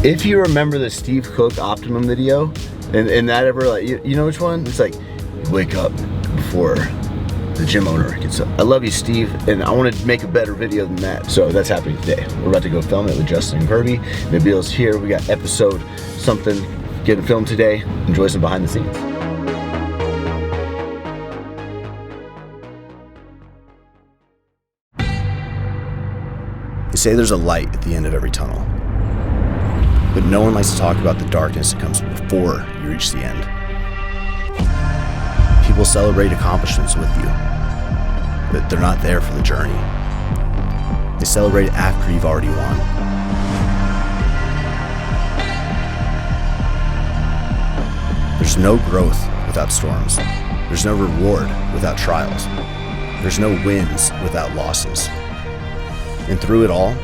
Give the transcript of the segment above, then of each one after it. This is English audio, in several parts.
If you remember the Steve Cook Optimum video, and that ever, like, you know which one? It's like, wake up before the gym owner gets up. I love you, Steve, and I want to make a better video than that. So that's happening today. We're about to go film it with Justin and Kirby. Nabil's here. We got episode something getting filmed today. Enjoy some behind the scenes. They say there's a light at the end of every tunnel, but no one likes to talk about the darkness that comes before you reach the end. People celebrate accomplishments with you, but they're not there for the journey. They celebrate after you've already won. There's no growth without storms. There's no reward without trials. There's no wins without losses. And through it all,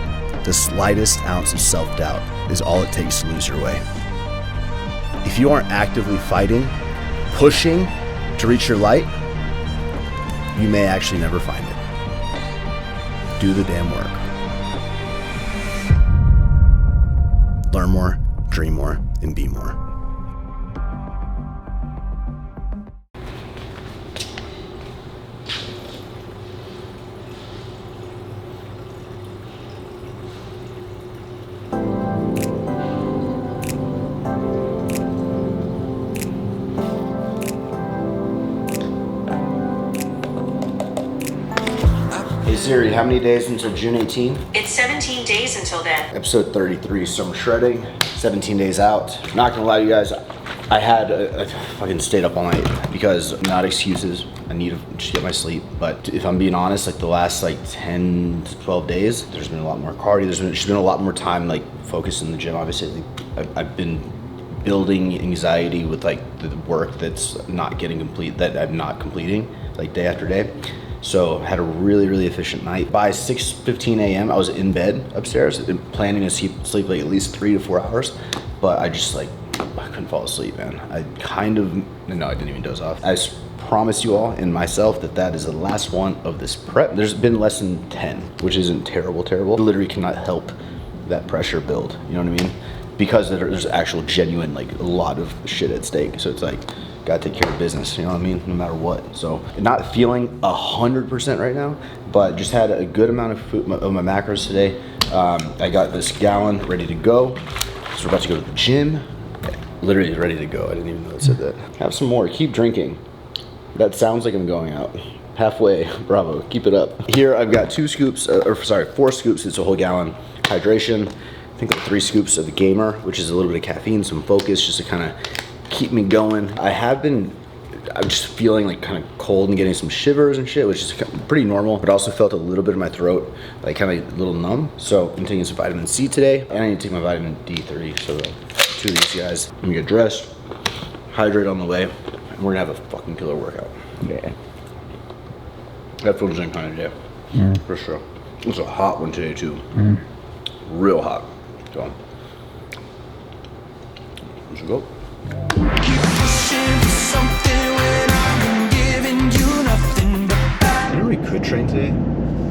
the slightest ounce of self-doubt is all it takes to lose your way. If you aren't actively fighting, pushing to reach your light, you may actually never find it. Do the damn work. Learn more, dream more, and be more. Hey Siri, how many days until June 18? It's 17 days until then. Episode 33, so I'm shredding, 17 days out. Not gonna lie to you guys, I fucking stayed up all night because, not excuses, I need to just get my sleep. But if I'm being honest, like the last like 10 to 12 days, there's been a lot more cardio, there's been a lot more time like focused in the gym. Obviously, I've been building anxiety with like the work that's not getting complete, that I'm not completing, like day after day. So had a really, really efficient night. By 6:15 a.m. I was in bed upstairs, planning to sleep like at least 3 to 4 hours, but I couldn't fall asleep, man. I didn't even doze off. I promise you all and myself that is the last one of this prep. There's been less than 10, which isn't terrible. I literally cannot help that pressure build, you know what I mean? Because there's actual genuine, like a lot of shit at stake. So it's like, gotta take care of business, you know what I mean? No matter what. So not feeling 100% right now, but just had a good amount of food, of my macros today. I got this gallon ready to go. So we're about to go to the gym. Literally ready to go. I didn't even know it said that. Have some more, keep drinking. That sounds like I'm going out. Halfway, bravo, keep it up. Here I've got 4 scoops, it's a whole gallon. Hydration, I think like 3 scoops of the Gamer, which is a little bit of caffeine, some focus, just to kind of keep me going. I'm just feeling like kind of cold and getting some shivers and shit, which is pretty normal, but also felt a little bit in my throat, like kind of a little numb. So I'm taking some vitamin C today, and I need to take my vitamin D3, so 2 of these guys. I'm gonna get dressed, hydrate on the way, and we're gonna have a fucking killer workout. Yeah. That feels like kind of day, for sure. It's a hot one today too, real hot. So, let's go. You know we could train today?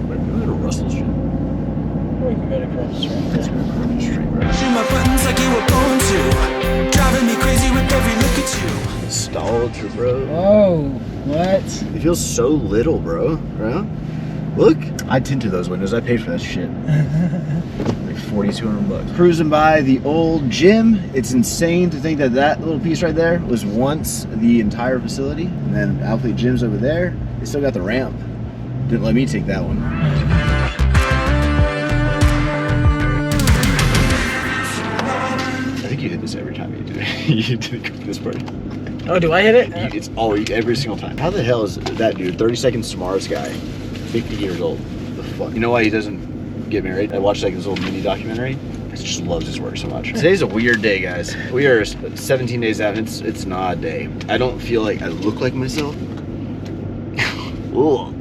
But we go to Russell's gym. We can go to Russell's gym. Let's go to Russell's gym, right? Shoot my buttons like you were born to. Driving me crazy with every look at you. Nostalgia, bro. Oh, what? It feels so little, bro. Right? Look. I tinted those windows. I paid for that shit. Like $4,200. Cruising by the old gym. It's insane to think that little piece right there was once the entire facility. And then Alphalete Gym's over there. They still got the ramp. Didn't let me take that one. I think you hit this every time you do it. You did it this party. Oh, do I hit it? It's always, every single time. How the hell is that dude, 30 Seconds to Mars guy, 50 years old? The fuck? You know why he doesn't get married? I watched like this little mini documentary. He just loves his work so much. Today's a weird day, guys. We are 17 days out, and it's not a day. I don't feel like I look like myself. Ooh.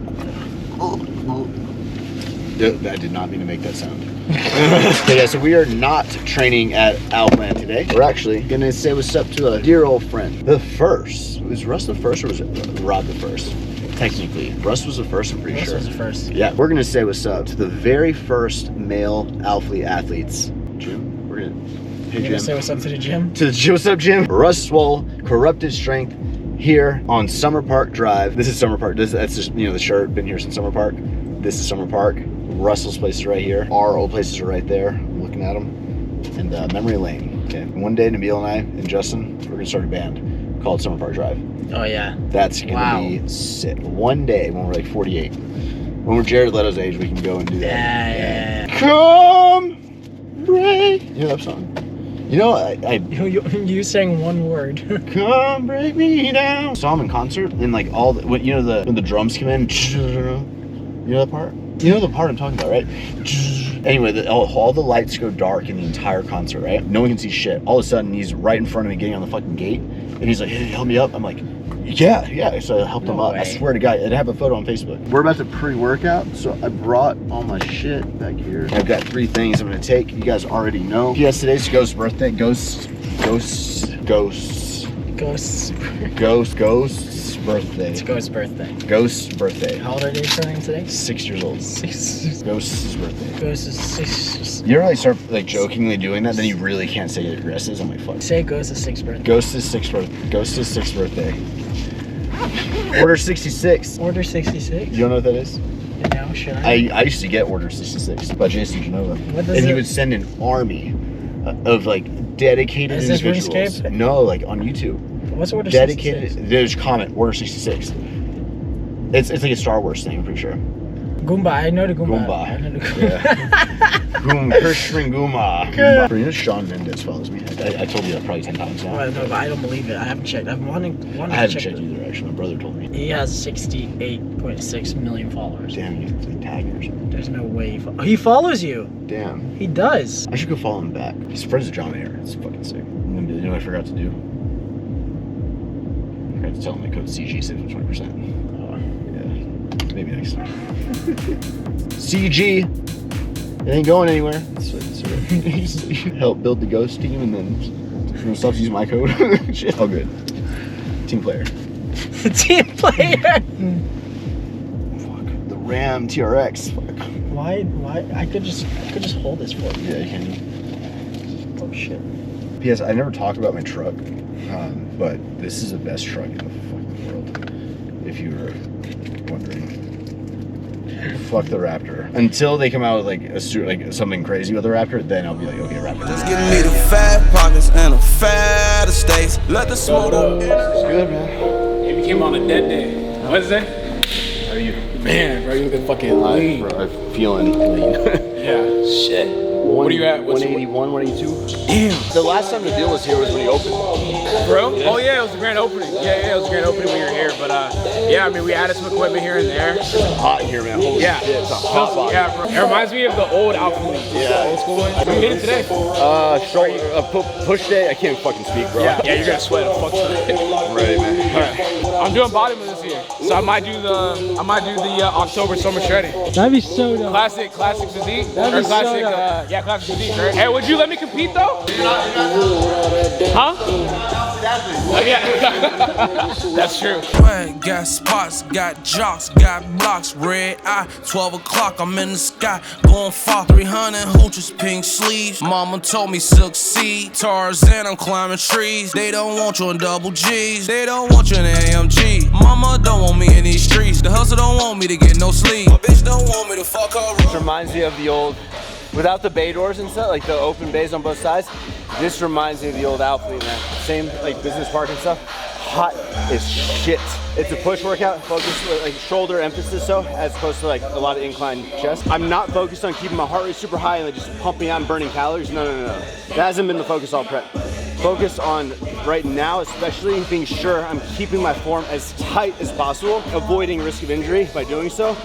I did not mean to make that sound. Okay, yeah, so we are not training at Alphaland today. We're actually gonna say what's up to a dear old friend. The first. Was Russ the first or was it Rod the first? Technically. Russ was the first, I'm pretty sure. Russ was the first. Yeah, we're gonna say what's up to the very first male Alphalete athletes. June, we're gonna Hey, You gonna Jim. say what's up to the gym? To the what's up, Jim? Russ Swole, Corrupted Strength, here on Summer Park Drive. This is Summer Park. That's just, you know, the shirt. Been here since Summer Park. This is Summer Park. Russell's place is right here. Our old places are right there. I'm looking at them. And Memory Lane. Okay. One day, Nabil and I and Justin, we're gonna start a band called Summer Park Drive. Oh yeah. That's gonna be sick. One day when we're like 48, when we're Jared Leto's age, we can go and do that. Yeah. Come break. You know that song? You know, You sang one word. come break me down. Saw him in concert, and like all the, when, you know, when the drums come in. You know that part? You know the part I'm talking about, right? Anyway, all the lights go dark in the entire concert, right? No one can see shit. All of a sudden, he's right in front of me, getting on the fucking gate, and he's like, "Hey, help me up." I'm like, yeah. So I helped him up. way. I swear to God, I have a photo on Facebook. We're about to pre-workout, so I brought all my shit back here. I've got 3 things I'm gonna take. You guys already know. Yes, today's Ghost's birthday. Ghost's birthday. It's Ghost's birthday. Ghost's birthday. How old are you turning today? 6 years old. 6. Ghost's birthday. Ghost is 6. You ever like start like jokingly doing that, then you really can't say your addresses. I'm like, fuck. Say Ghost's 6th birthday. Ghost's 6th birthday. Ghost's 6th birthday. Order 66. Order 66? You don't know what that is? No, should I? I used to get Order 66 by Jason Genova. What does And he it- would send an army of like dedicated Is this individuals. RuneScape? No, like on YouTube. What's Order Dedicated. 66? There's comment Order 66. It's like a Star Wars thing, I'm pretty sure. Goomba, I know the Goomba. Goomba. I know the Goomba. Christian Goomba. You know, Sean Mendez follows me. I told you that probably 10 times now. Well, no, but I don't believe it. I haven't checked. I've wanted to I haven't check checked it. either, actually. My brother told me. He has 68.6 million followers. Damn, you taggers. There's no way he follows you. Damn. He does. I should go follow him back. He's friends with John Mayer. It's fucking sick. And then, you know what I forgot to do? I forgot to tell him my code CG saves him 20%. Yeah. Maybe next time. CG. It ain't going anywhere. Help build the ghost team, and then stops using my code. Shit. Oh, good. Team player. Team player. Fuck. The Ram TRX. Fuck. Why? I could just hold this for you. Yeah, you can. Oh shit. P.S. I never talk about my truck, but this is the best truck in the fucking world. If you were wondering. Fuck the Raptor. Until they come out with like something crazy with the Raptor, then I'll be like, okay, Raptor. Just give me the fat pockets and the fat estates. Let the smoke up. It's good, man. He became on a dead day. Wednesday? How are you? Man, bro, you looking fucking lean. Bro, I'm feeling lean. Yeah. Shit. What are you at? What's 181, 182? Damn. The last time the deal was here was when he opened. Bro? Oh yeah, it was the grand opening. Yeah, it was the grand opening when you were here. But yeah, I mean, we added some equipment here and there. It's hot in here, man. Holy Yeah. shit, it's a hot box. Yeah, bro. It reminds me of the old Alphalete. Yeah. Old school one. We did it today. Push day, I can't fucking speak, bro. Yeah, you're gonna sweat. Fuck sweat. I'm ready, man. Alright. I'm doing bodybuilding this year, so I might do the October summer shredding. That'd be so dope. Classic physique. That'd Or be so classic, dope. yeah, classic physique. Right? Hey, would you let me compete though? Huh? Yeah. That's true. Got spots, got jocks, got blocks, red eye. 12 o'clock, I'm in the sky, going far. 300 hooches, pink sleeves. Mama told me succeed. Tarzan, I'm climbing trees. They don't want you in double G's. They don't want you in AMG. Mama don't want me in these streets. The hustle don't want me to get no sleep. My bitch don't want me to fuck her. This reminds me of the old, without the bay doors and stuff, like the open bays on both sides. This reminds me of the old Alphalete, man. Same like business park and stuff. Hot as shit. It's a push workout, focused like shoulder emphasis so, as opposed to like a lot of incline chest. I'm not focused on keeping my heart rate super high and like just pumping out and burning calories. No. That hasn't been the focus all prep. Focus on right now, especially being sure I'm keeping my form as tight as possible, avoiding risk of injury by doing so.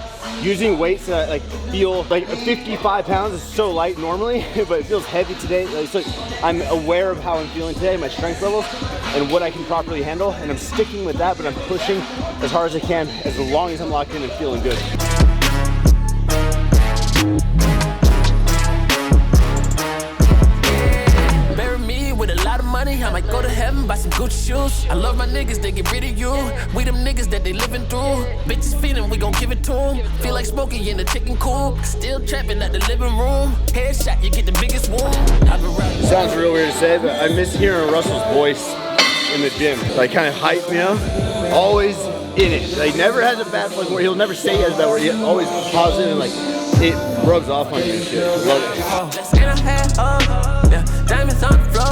Using weights that like feel like 55 pounds is so light normally, but it feels heavy today. So I'm aware of how I'm feeling today, my strength levels, and what I can properly handle, and I'm sticking with that, but I'm pushing as hard as I can as long as I'm locked in and feeling good. Bury me with a lot of money, I might go to heaven, buy some Gucci shoes. I love my niggas, they get rid of you. We them niggas that they living through. Bitches feeling, we gon' give it to them. Feel like smoking in the chicken coop. Still trapping at the living room. Headshot, you get the biggest wound. Sounds real weird to say, but I miss hearing Russell's voice in the gym. Like, kind of hype me up. Always in it. Like, never has a bad fucking word. He'll never say he has a bad word. He's always positive and like, it rubs off on you and shit. Love it. Diamonds on the floor.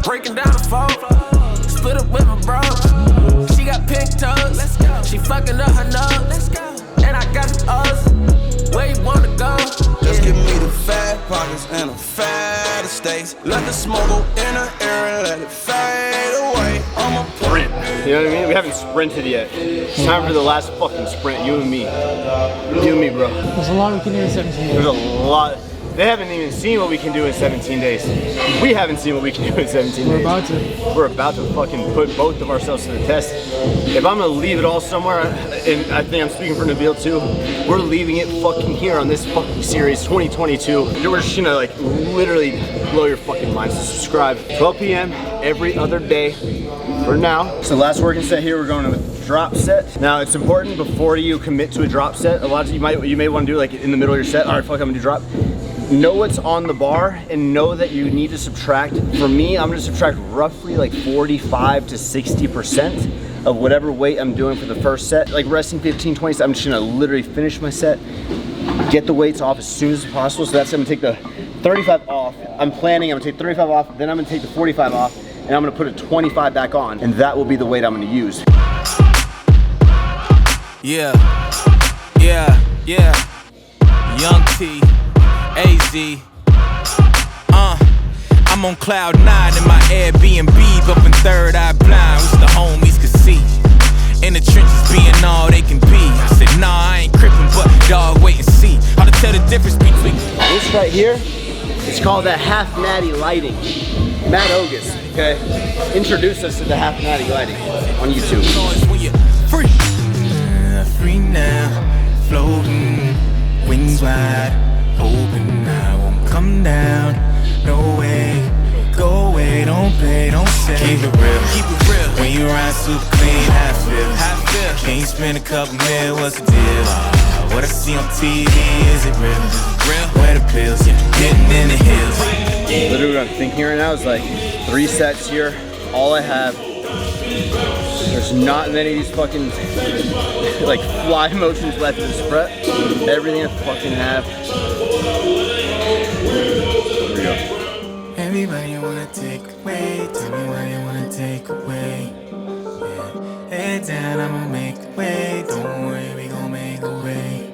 Breaking down the phone. Split up with my bro. She got pink toes. She fucking up her nose. And I got some O's. Where you wanna go? Just give me the fat pockets and the fat estates. Let the smoke go in the air and let it fade away. I'm a sprint. You know what I mean? We haven't sprinted yet. It's time for the last fucking sprint. You and me. You and me, bro. There's a lot we can do in 17 days. There's a lot. They haven't even seen what we can do in 17 days. We haven't seen what we can do in 17 days. We're about to. We're about to fucking put both of ourselves to the test. If I'm gonna leave it all somewhere, and I think I'm speaking for Nabil too, we're leaving it fucking here on this fucking series 2022. We're just gonna like literally blow your fucking mind. So subscribe. 12 p.m. every other day for now. So last working set here, we're going to a drop set. Now it's important before you commit to a drop set. A lot of you may want to do like in the middle of your set. All right, fuck, I'm gonna do drop. Know what's on the bar and know that you need to subtract. For me, I'm gonna subtract roughly like 45 to 60% of whatever weight I'm doing for the first set. Like resting 15, 20 sets, I'm just gonna literally finish my set, get the weights off as soon as possible. So that's, I'm gonna take the 35 off. I'm gonna take 35 off, then I'm gonna take the 45 off, and I'm gonna put a 25 back on, and that will be the weight I'm gonna use. Yeah, Young T, AZ. I'm on cloud 9 in my Airbnb, up in Third Eye Blind, which the homies could see. In the trenches being all they can be. I said, nah, I ain't crippin', but dog, wait and see. How to tell the difference between this right here, it's called the half natty lighting. Matt Ogus, okay, introduced us to the half natty lighting on YouTube. when you're free. Free now, floating, wings wide open. I won't come down, no way. Go away, don't play, don't say. Keep it real. When you ride super clean, how I feel. Can't spend a couple mil, what's the deal? What I see on TV, is it real? Where the pills, getting in the hills. Literally what I'm thinking right now is like 3 sets here. All I have, there's not many of these fucking like fly motions left in this prep. Everything I fucking have. Here we go. Everybody wanna take away, tell me why you wanna take away. Yeah. Head down, I'ma make a way, don't worry, we gon' make a way.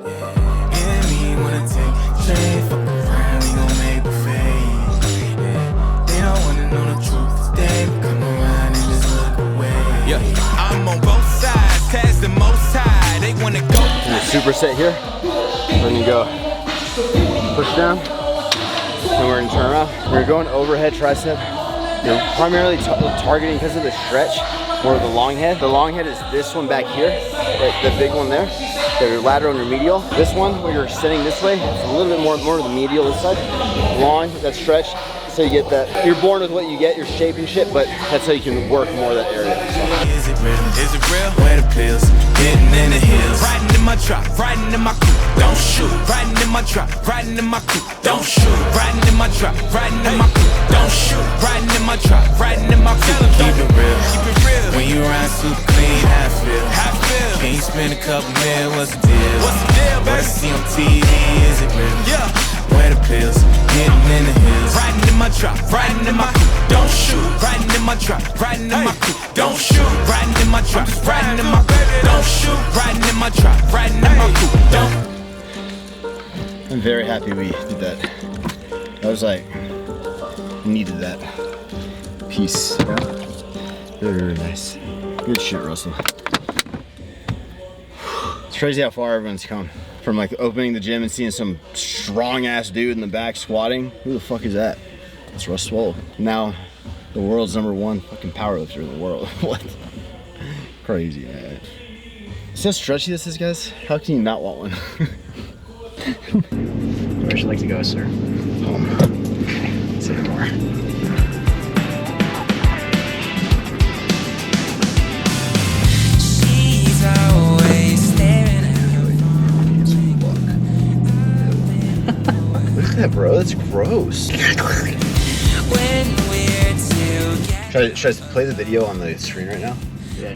Yeah. Enemy wanna take trade, fuck around, we gon' make a fade. Yeah. They don't wanna know the truth today, but come around and just look away. Yeah, I'm on both sides, task the most high, they wanna go. And the superset here, then you go push down. And we're gonna turn around. We're going overhead tricep. You're primarily targeting because of the stretch, more of the long head. The long head is this one back here, the big one there. Your lateral and your medial. This one, where you're sitting this way, it's a little bit more of the medial this side. Long, that stretch, so you get that. You're born with what you get, your shape and shit, but that's how you can work more of that area. So. Is it real? Is it real? Where the pills? Getting in the hills. Riding in my truck, riding in my coupe. Don't shoot. Riding in my truck, riding in my coupe. Don't shoot. Riding in my truck, riding in my coupe. Don't shoot. Riding in my truck, riding in my coupe. Keep it real. Keep it real. When you ride super clean, how I feel. How I feel. Can you spend a couple mil? What's the deal? What's the deal, baby? What I see on TV, is it real? Yeah. Where the pills? Getting in the hills. Riding in my truck, riding in my coupe. Don't shoot. Riding in my truck, riding in my coupe. Don't shoot. Riding in my truck, riding in my coupe. Don't shoot. Riding in my truck, riding in my coupe. Don't. I'm very happy we did that. I was like, needed that. Peace. Yeah. Really, really nice. Good shit, Russell. It's crazy how far everyone's come. From like opening the gym and seeing some strong ass dude in the back squatting. Who the fuck is that? It's Russ Swole. Now the world's #1 fucking powerlifter in the world. What? Crazy, man. See how stretchy this is, guys? How can you not want one? Where would you like to go, sir? Home. Okay, say more. that, bro. That's gross. Should I play the video on the screen right now? Yeah,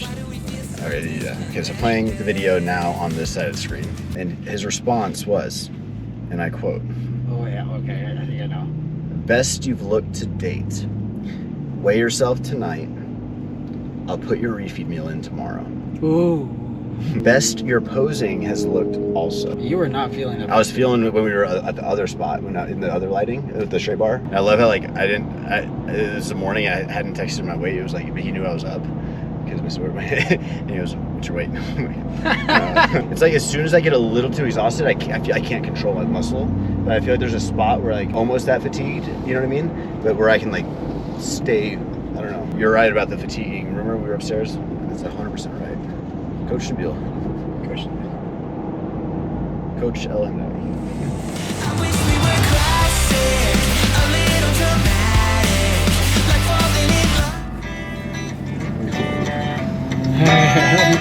Okay, yeah. Okay, so playing the video now on this side of the screen. And his response was, and I quote, oh yeah, okay, I think I know. "Best you've looked to date. Weigh yourself tonight. I'll put your refeed meal in tomorrow. Ooh. Best your posing has looked also." You were not feeling it. I was feeling it when we were at the other spot, when in the other lighting, with the straight bar. And I love how like it was the morning, I hadn't texted my weight. It was like, but he knew I was up. Because and he goes, "What's your weight?" It's like as soon as I get a little too exhausted, I can't control my muscle. But I feel like there's a spot where like almost that fatigued, you know what I mean? But where I can like stay, I don't know. You're right about the fatiguing. Remember we were upstairs? That's 100% right. Coach Nabil. Coach Ellen. I wish we were classic, a little dramatic, like falling in love. Own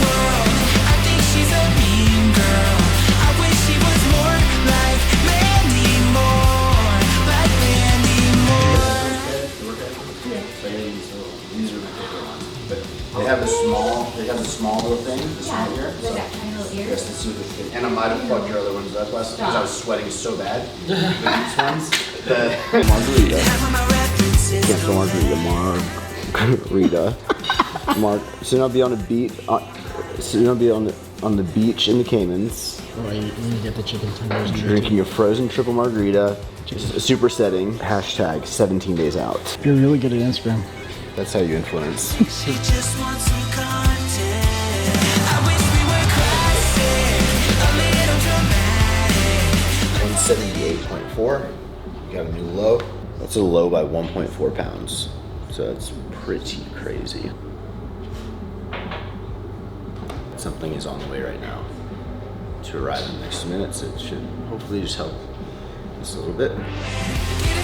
world, I think she's a mean girl. I wish she was more like Mandy Moore, like Mandy Moore. These are my favorite ones. But they have a small little thing, this one here. Like that tiny little ear. Yes, this is the thing. And I might have fucked your other ones up last because I was sweating so bad. These ones. The margarita. Half of my references. Can't spell margarita. Mark. Soon I'll be on a beach. Soon I'll be on the beach in the Caymans. Oh, you need to get the chicken tenders. Drinking a frozen triple margarita. Super setting. Hashtag 17 days out. You're really good at Instagram. That's how you influence. She just wants some content. I wish we were classic, a little dramatic. 178.4. Got a new low. That's a low by 1.4 pounds. So that's pretty crazy. Something is on the way right now to arrive in the next minutes. It should hopefully just help just a little bit. Get a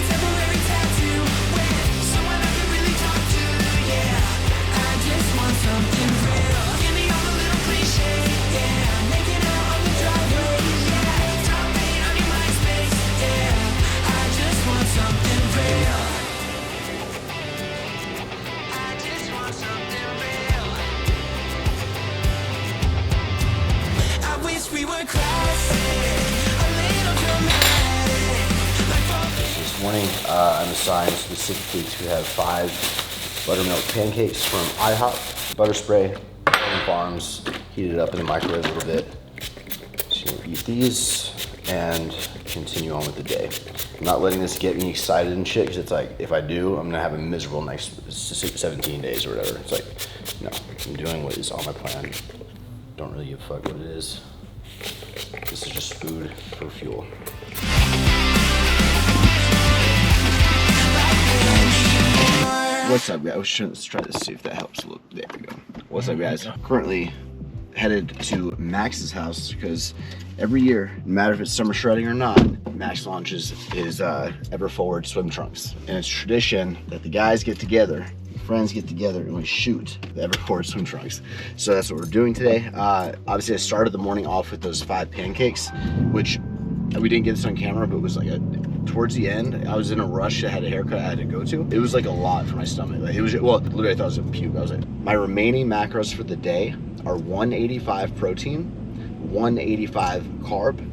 temporary tattoo with someone I can really talk to, yeah. I just want something real. Give me all the little cliches, yeah. Making out on the driveway, yeah. Top paint on your MySpace, yeah. I just want something real. I just want something real. I wish we were classic, a little dramatic, like falling. This morning, I'm assigned specifically to have 5 buttermilk pancakes from IHOP. Butter spray, Farms, heat it up in the microwave a little bit. Just gonna eat these and continue on with the day. I'm not letting this get me excited and shit, because it's like, if I do, I'm gonna have a miserable next 17 days or whatever. It's like, no, I'm doing what is on my plan. Don't really give a fuck what it is. This is just food for fuel. What's up, guys? I was trying to see if that helps a little. There we go. What's up, guys? Currently headed to Max's house because every year, no matter if it's summer shredding or not, Max launches his Ever Forward swim trunks. And it's tradition that the guys get together, friends get together, and we shoot the Ever Forward swim trunks. So that's what we're doing today. Obviously, I started the morning off with those 5 pancakes, which we didn't get this on camera, but it was like towards the end, I was in a rush. I had a haircut I had to go to. It was like a lot for my stomach. Like it was, well, literally I thought it was a puke. I was like, my remaining macros for the day are 185 protein, 185 carb,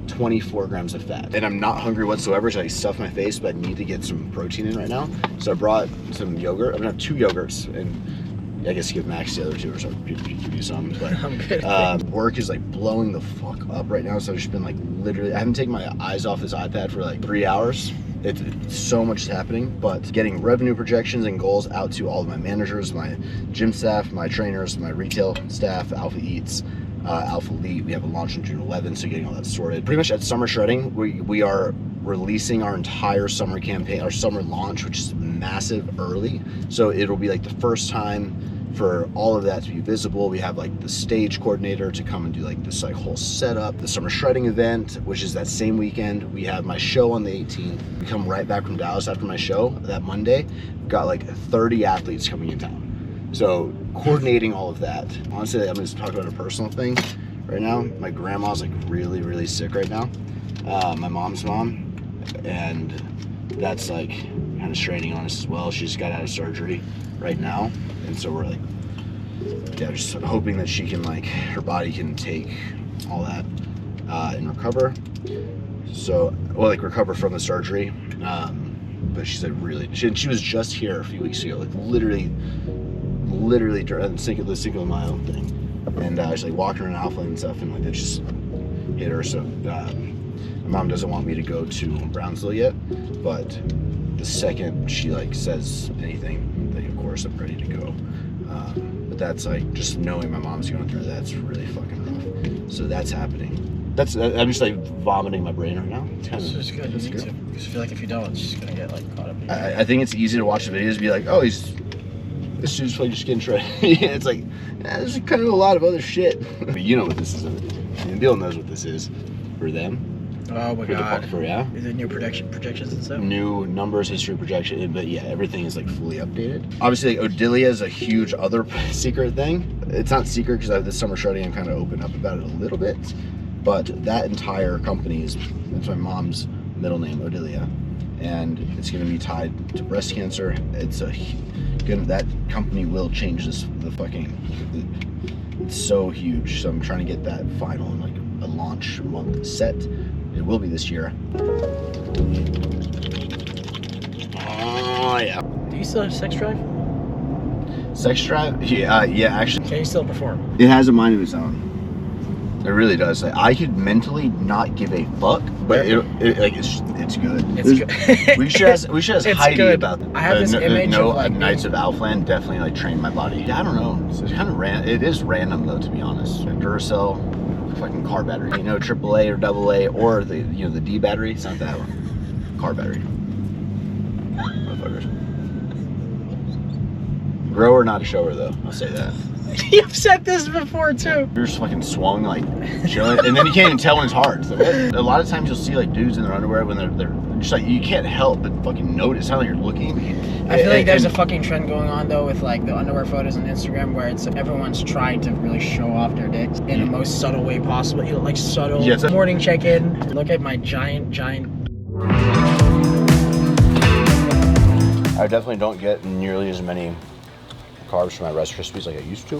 24 grams of fat. And I'm not hungry whatsoever, so I stuffed my face, but I need to get some protein in right now. So I brought some yogurt. I'm gonna have 2 yogurts, and I guess give Max the other 2 or so give you some. But I'm good. Work is like blowing the fuck up right now, so I've just been like literally, I haven't taken my eyes off this iPad for like 3 hours. It's so much is happening, but getting revenue projections and goals out to all of my managers, my gym staff, my trainers, my retail staff, Alpha Eats, Alphalete. We have a launch on June 11th, so getting all that sorted. Pretty much at Summer Shredding, we are releasing our entire summer campaign, our summer launch, which is massive early. So it'll be like the first time for all of that to be visible. We have like the stage coordinator to come and do like this like whole setup, the summer shredding event, which is that same weekend. We have my show on the 18th. We come right back from Dallas after my show that Monday. We've got like 30 athletes coming in town. So coordinating all of that. Honestly, I'm gonna talk about a personal thing right now. My grandma's like really, really sick right now. my mom's mom, and that's like kind of straining on us as well. She just got out of surgery right now, and so we're like, yeah, just hoping that she can like, her body can take all that and recover. So, well, like recover from the surgery. But she's like really, she was just here a few weeks ago, like literally during the single mile thing, and she's like walking around Alphaland and stuff, and like it just hit her. So my mom doesn't want me to go to Brownsville yet, but the second she like says anything, like of course I'm ready to go. But that's like, just knowing my mom's going through that's really fucking rough. So that's happening. I'm just like vomiting my brain right now. It's kind of It's good. You need to. Because I feel like if you don't, it's just gonna get like caught up. I think it's easy to watch the videos and be like, oh, this dude's like just getting shredded. It's like, there's kind of a lot of other shit. But you know what this is. And Bill knows what this is for them. Oh my god. Yeah. Is it new projections and stuff? New numbers, history, projection, but yeah, everything is like fully updated. Obviously, like, Odilia is a huge other secret thing. It's not secret because this summer shredding, I'm kind of open up about it a little bit. But that entire company that's my mom's middle name, Odilia, and it's going to be tied to breast cancer. That company will change it's so huge. So I'm trying to get that final and like a launch month set. It will be this year. Oh yeah. Do you still have sex drive? Sex drive? Yeah, actually. Can you still perform? It has a mind of its own. It really does. Like, I could mentally not give a fuck, but it's good. It's good. we should ask It's Heidi good. about that. I have this image of like Knights of Alphaland definitely like trained my body. I don't know. It's kind of it is random though, to be honest. Duracell, fucking car battery. You know, AAA or AA or the the D battery. It's not that one. Car battery. Motherfuckers. Grower, not a shower though. I'll say that. You've said this before too. You're just fucking swung, like chilling, and then you can't even tell when it's hard. It's like, what? A lot of times you'll see like dudes in their underwear when they're just like, you can't help but fucking notice. It's not like you're looking. I feel like there's a fucking trend going on though with like the underwear photos on Instagram where it's everyone's trying to really show off their dicks in the most subtle way possible. You know, like subtle morning check-in. Look at my giant. I definitely don't get nearly as many carbs from my Rice Krispies like I used to.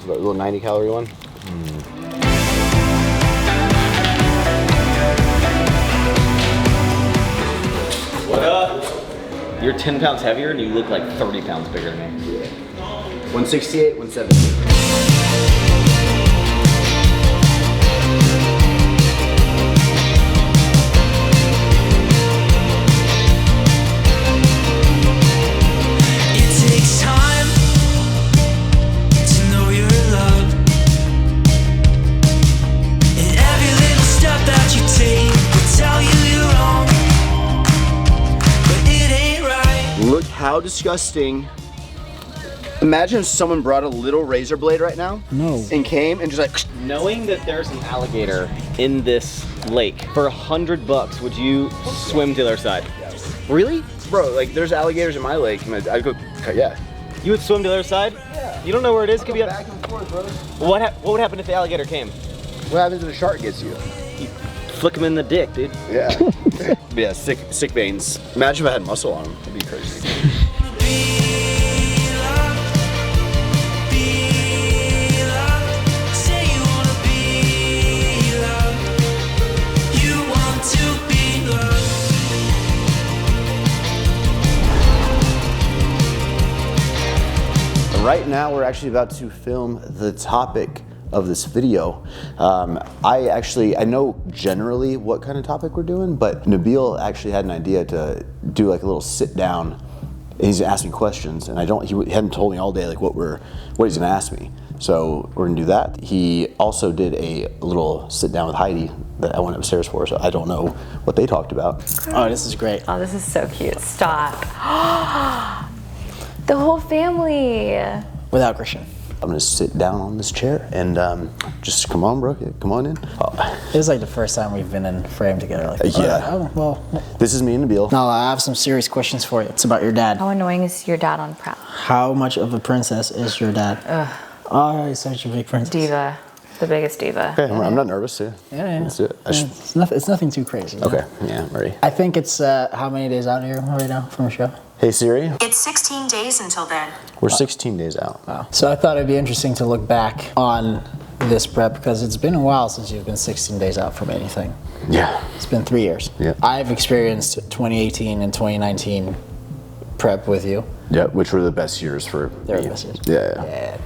But a little 90 calorie one. What up? You're 10 pounds heavier and you look like 30 pounds bigger than me. 168, 170. Look how disgusting. Imagine if someone brought a little razor blade right now. No. And came and just like. Knowing that there's an alligator in this lake, for $100, would you swim to the other side? Really? Bro, like there's alligators in my lake. And I go, yeah. You would swim to the other side? Yeah. You don't know where it is? It could be back and forth, bro. What would happen if the alligator came? What happens if a shark gets you? You flick him in the dick, dude. Yeah. But yeah, sick veins. Imagine if I had muscle on them. That'd be crazy. Right now, we're actually about to film the topic of this video. I know generally what kind of topic we're doing, but Nabil actually had an idea to do like a little sit down. He's gonna ask me questions, and he hadn't told me all day like what he's gonna ask me. So we're gonna do that. He also did a little sit down with Heidi that I went upstairs for, so I don't know what they talked about. Oh, this is great. Oh, this is so cute. Stop. The whole family. Without Christian. I'm gonna sit down on this chair and just come on, bro. Come on in. This is like the first time we've been in frame together. Like, yeah. Oh, well. This is me and Nabil. Now I have some serious questions for you. It's about your dad. How annoying is your dad on prep? How much of a princess is your dad? Ugh. Oh, he's such a big princess. Diva. the biggest diva. Okay, I'm not nervous. Yeah. Yeah. Let's do it. It's nothing too crazy. Okay, yeah, I'm ready. I think it's how many days out here right now from a show? Hey Siri, It's 16 days until then. we're 16 days out. Wow. So I thought it'd be interesting to look back on this prep because it's been a while since you've been 16 days out from anything. Yeah. It's been 3 years. Yeah. I've experienced 2018 and 2019 prep with you. Yeah, which were the best years for They were me. the best years. Yeah.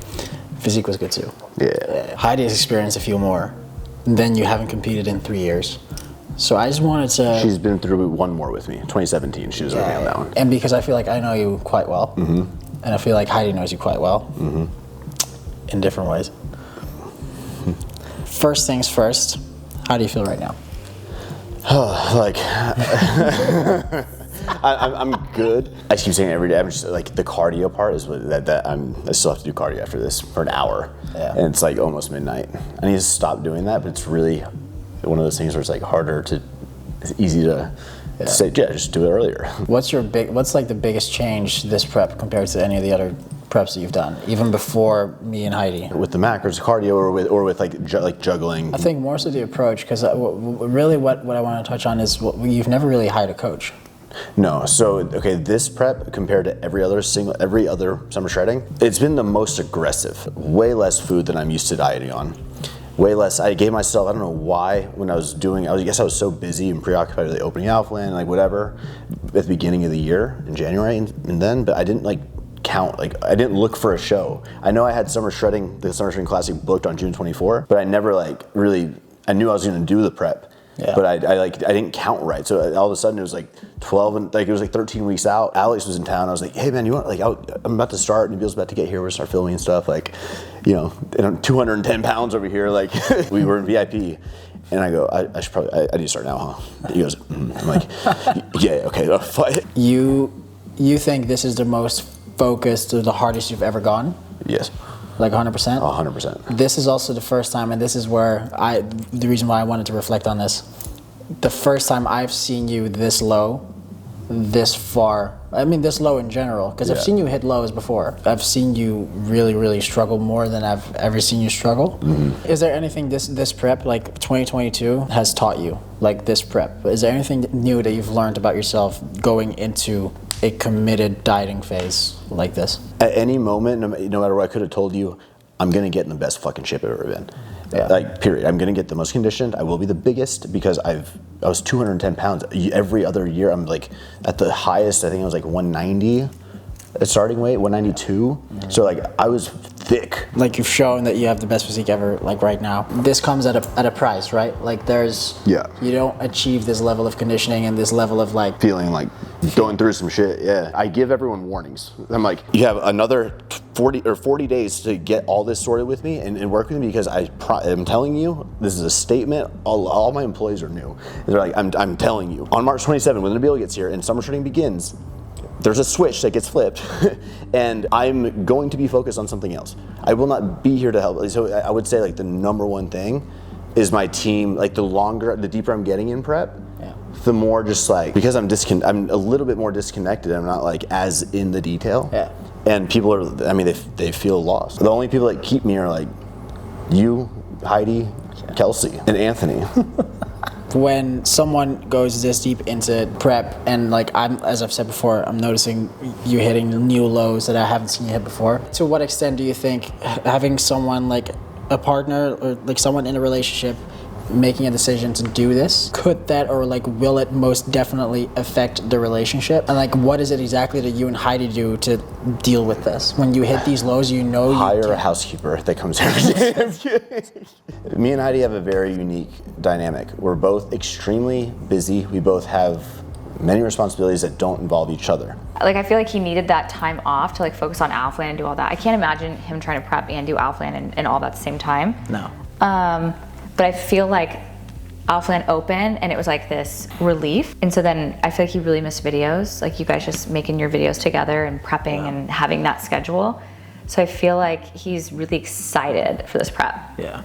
Physique was good too. Yeah. Heidi has experienced a few more. And then you haven't competed in 3 years. So I just wanted to... She's been through one more with me. 2017, she was with me on that one. And because I feel like I know you quite well. Mm-hmm. And I feel like Heidi knows you quite well. Mm-hmm. In different ways. First things first, how do you feel right now? Like, I'm good. I keep saying it every day. I'm just like the cardio part is what I still have to do cardio after this for an hour, and it's like almost midnight. I need to stop doing that, but it's really one of those things where it's like harder to. It's easy to say, yeah, just do it earlier. What's like the biggest change this prep compared to any of the other preps that you've done, even before me and Heidi? With the macros, cardio, or with like juggling. I think more so the approach, because really what I want to touch on is you've never really hired a coach. No, so okay, this prep compared to every other summer shredding, it's been the most aggressive. Way less food than I'm used to dieting on. Way less. I gave myself, I don't know why, when I guess I was so busy and preoccupied with the opening Alphaland and like whatever at the beginning of the year in January and then, but I didn't like count, like I didn't look for a show. I know I had the Summer Shredding Classic booked on June 24, but I never like really, I knew I was gonna do the prep. Yeah. But I didn't count right, so all of a sudden it was like 12 and like it was like 13 weeks out. Alex was in town. I was like, hey man, you want like I'm about to start. Nabil's about to get here. We're gonna start filming and stuff. Like, you know, and I'm 210 pounds over here. Like we were in VIP, and I go, I should probably I need to start now, huh? He goes, I'm like, yeah, okay. You think this is the most focused or the hardest you've ever gone? Yes. Like 100%? 100%. This is also the first time, and this is where the reason why I wanted to reflect on this. The first time I've seen you this low, this far. I mean, this low in general, because I've seen you hit lows before. I've seen you really, really struggle more than I've ever seen you struggle. Mm-hmm. Is there anything this prep, like 2022, has taught you, like this prep? Is there anything new that you've learned about yourself going into a committed dieting phase like this? At any moment, no matter what, I could have told you, I'm gonna get in the best fucking shape I've ever been. Yeah. Like, period. I'm gonna get the most conditioned. I will be the biggest because I was 210 pounds. Every other year, I'm like at the highest. I think I was like 190 at starting weight, 192. Mm-hmm. So like I was thick. Like you've shown that you have the best physique ever. Like right now, this comes at a price, right? Like there's you don't achieve this level of conditioning and this level of like feeling like going through some shit. Yeah, I give everyone warnings. I'm like, you have another 40 days to get all this sorted with me and work with me because I'm telling you, this is a statement. All my employees are new. They're like, I'm telling you, on March 27, when Nabil gets here and summer shredding begins, there's a switch that gets flipped and I'm going to be focused on something else. I will not be here to help. So I would say like the number one thing is my team. Like the deeper I'm getting in prep, the more just like, because I'm a little bit more disconnected. I'm not like as in the detail. Yeah. And people are, I mean, they feel lost. The only people that keep me are like you, Heidi, Kelsey, and Anthony. When someone goes this deep into prep and like as I've said before, I'm noticing you hitting new lows that I haven't seen you hit before. To what extent do you think having someone like a partner or like someone in a relationship making a decision to do this, could that or like will it most definitely affect the relationship? And like what is it exactly that you and Heidi do to deal with this? When you hit these lows, you know hire a housekeeper that comes every day. Me and Heidi have a very unique dynamic. We're both extremely busy. We both have many responsibilities that don't involve each other. Like I feel like he needed that time off to like focus on Alphaland and do all that. I can't imagine him trying to prep and do Alphaland and all that at the same time. No. But I feel like Alphaland opened and it was like this relief. And so then I feel like he really missed videos, like you guys just making your videos together and prepping and having that schedule. So I feel like he's really excited for this prep. Yeah.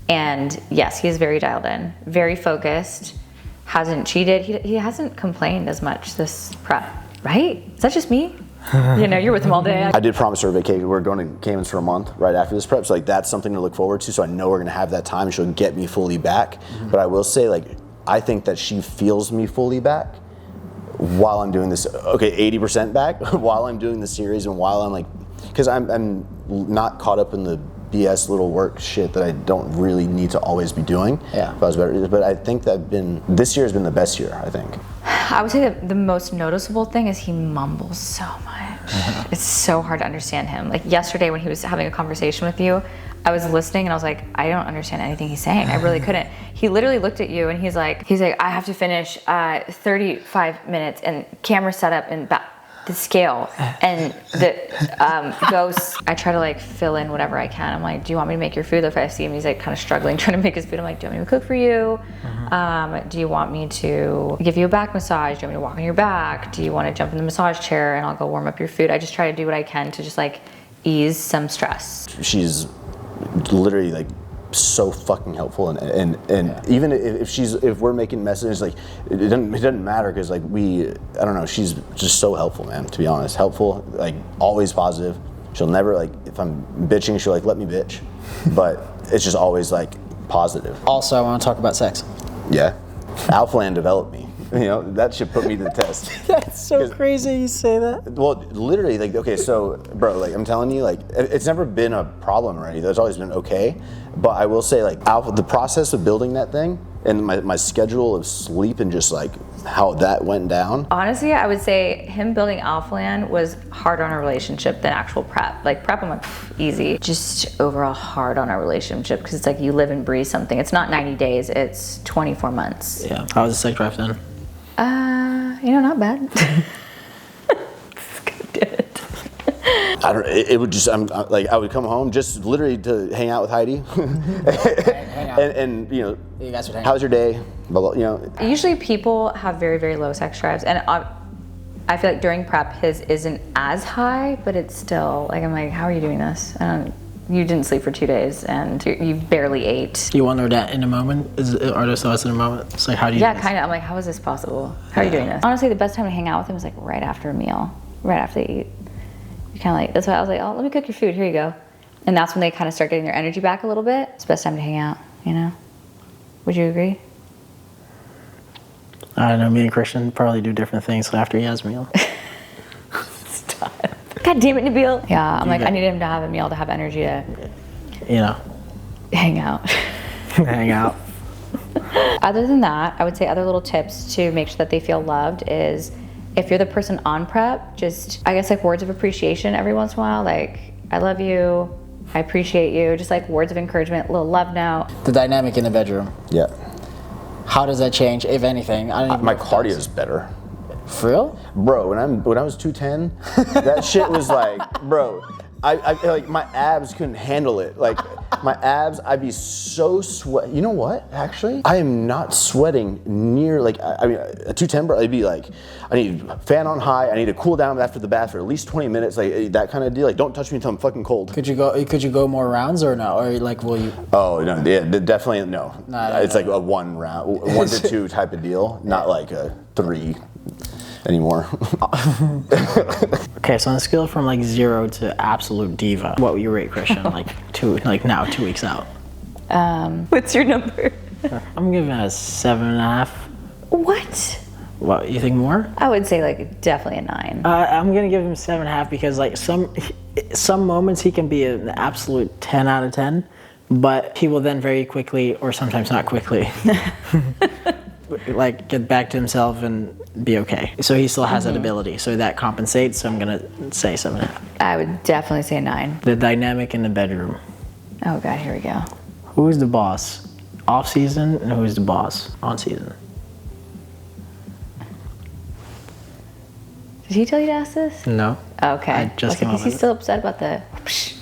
And yes, he's very dialed in, very focused, hasn't cheated. He hasn't complained as much this prep, right? Is that just me? You know, you're with him all day. I did promise her a vacation. We're going to Caymans for a month right after this prep. So like that's something to look forward to. So I know we're going to have that time and she'll get me fully back. But I will say like, I think that she feels me fully back while I'm doing this. Okay, 80% back while I'm doing the series and while I'm like, because I'm not caught up in the BS little work shit that I don't really need to always be doing. Yeah. But I think that this year has been the best year, I think. I would say that the most noticeable thing is he mumbles so much. It's so hard to understand him. Like yesterday when he was having a conversation with you, I was listening and I was like, I don't understand anything he's saying. I really couldn't. He literally looked at you and he's like, I have to finish 35 minutes and camera setup and the scale and the ghosts. I try to like fill in whatever I can. I'm like, do you want me to make your food? If I see him, he's like kind of struggling trying to make his food. I'm like, do you want me to cook for you? Do you want me to give you a back massage? Do you want me to walk on your back? Do you want to jump in the massage chair and I'll go warm up your food? I just try to do what I can to just like ease some stress. She's literally like so fucking helpful and even if we're making messages like it doesn't matter because like I don't know, she's just so helpful, man, to be honest. Helpful, like always positive. She'll never like, if I'm bitching, she'll like let me bitch, but it's just always like positive. Also, I want to talk about sex. Yeah, Alphaland developed me. You know, that should put me to the test. That's so crazy you say that. Well, literally, like, okay, so, bro, like, I'm telling you, like, it's never been a problem or anything. It's always been okay. But I will say, like, the process of building that thing and my schedule of sleep and just, like, how that went down. Honestly, I would say him building Alphaland was harder on our relationship than actual prep. Like, prep, I'm like, easy. Just overall hard on our relationship because it's like you live and breathe something. It's not 90 days, it's 24 months. Yeah. How was the sex drive then? You know, not bad. It would just, I would come home just literally to hang out with Heidi. hang out. and you know, You guys would hang how's your day? Blah, blah, you know. Usually people have very, very low sex drives. And I feel like during prep, his isn't as high, but it's still, like, I'm like, how are you doing this? You didn't sleep for 2 days and you barely ate. Do you wonder that in a moment? Are those thoughts in a moment? It's like, how do you do this? Kind of. I'm like, how is this possible? How are you doing this? Honestly, the best time to hang out with him was like right after a meal, right after they eat. You kind of like, that's why I was like, oh, let me cook your food. Here you go. And that's when they kind of start getting their energy back a little bit. It's the best time to hang out, you know? Would you agree? I don't know, me and Christian probably do different things after he has a meal. Stop. God damn it, Nabil. Yeah, I'm like, I need him to have a meal to have energy to, you know, hang out. hang out. Other than that, I would say other little tips to make sure that they feel loved is if you're the person on prep, just, I guess, like words of appreciation every once in a while. Like, I love you, I appreciate you. Just like words of encouragement, a little love note. The dynamic in the bedroom. Yeah. How does that change, if anything? I don't even My know if cardio it does. is better. For real? Bro, when I was 210, that shit was like, bro, I like my abs couldn't handle it. Like my abs, I'd be so sweat. You know what? Actually, I am not sweating near like I mean a 210, bro. I'd be like, I need fan on high. I need to cool down after the bath for at least 20 minutes. Like that kind of deal. Like don't touch me until I'm fucking cold. Could you go more rounds or no? Or like will you? Oh no, yeah, definitely no. It's no. like a 1 round, 1 to 2 type of deal. Not like a 3 anymore. Okay, so on a scale from like 0 to absolute diva, what would you rate Christian? Like 2 weeks out. What's your number? I'm giving it a 7.5. What? What, you think more? I would say like definitely a 9. I'm gonna give him 7.5 because like some moments he can be an absolute 10 out of 10, but he will then very quickly, or sometimes not quickly, like get back to himself and be okay. So he still has that ability. So that compensates. So I'm gonna say 7.5. I would definitely say 9. The dynamic in the bedroom. Oh God, here we go. Who's the boss off season and who's the boss on season? Did he tell you to ask this? No. Okay. I just came up Is he with it. still upset about the? Is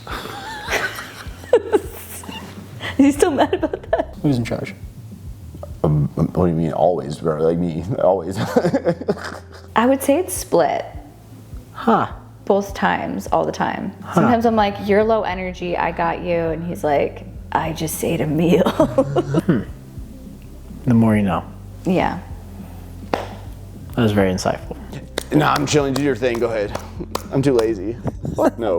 he still mad about that? Who's in charge? What do you mean always, bro? Like me, always. I would say it's split. Huh. Both times, all the time. Sometimes I'm like, you're low energy, I got you. And he's like, I just ate a meal. The more you know. Yeah. That was very insightful. Nah, I'm chilling. Do your thing. Go ahead. I'm too lazy. Fuck no.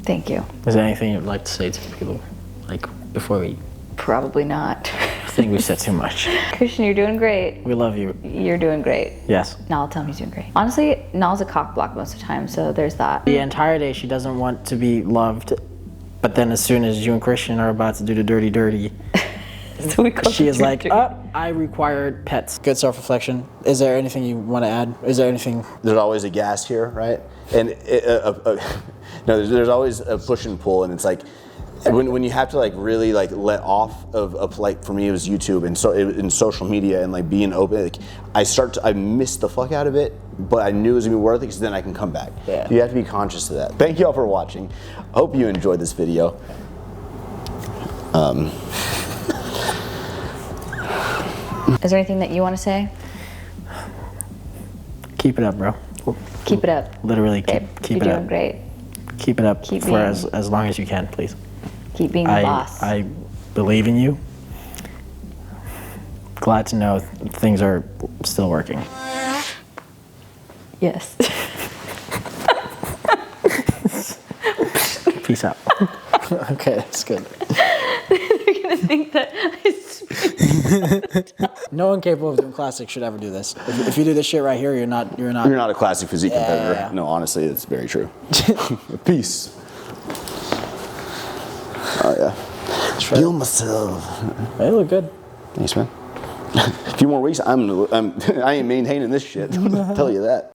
Thank you. Is there anything you'd like to say to people, like before we? Probably not. I think we said too much. Christian, you're doing great. We love you. You're doing great. Yes. Nal, tell me he's doing great. Honestly, Nal's a cock block most of the time, so there's that. The entire day she doesn't want to be loved, but then as soon as you and Christian are about to do the dirty, So we call she it is like, dirty. oh, I required pets. Good self-reflection. Is there anything you want to add? Is there anything? There's always a gas here, right? And no, there's always a push and pull, and it's like when you have to like really like let off of like for me it was YouTube and so in social media and like being open. Like I miss the fuck out of it, but I knew it was gonna be worth it because then I can come back. Yeah. You have to be conscious of that. Thank you all for watching. I hope you enjoyed this video. Is there anything that you want to say? Keep it up, bro. Keep it up. Literally, Babe, keep you're it doing up. great. Keep it up Keep for being- as long as you can, please. Keep being the boss. I believe in you. Glad to know things are still working. Yes. Peace out. Okay, that's good. They're gonna think that No one capable of doing classics should ever do this. If you do this shit right here, you're not. You're not a classic physique competitor. Yeah. No, honestly, it's very true. Peace. Oh yeah. Feel myself. They look good. Thanks, man. A few more weeks, I ain't maintaining this shit. I'll tell you that.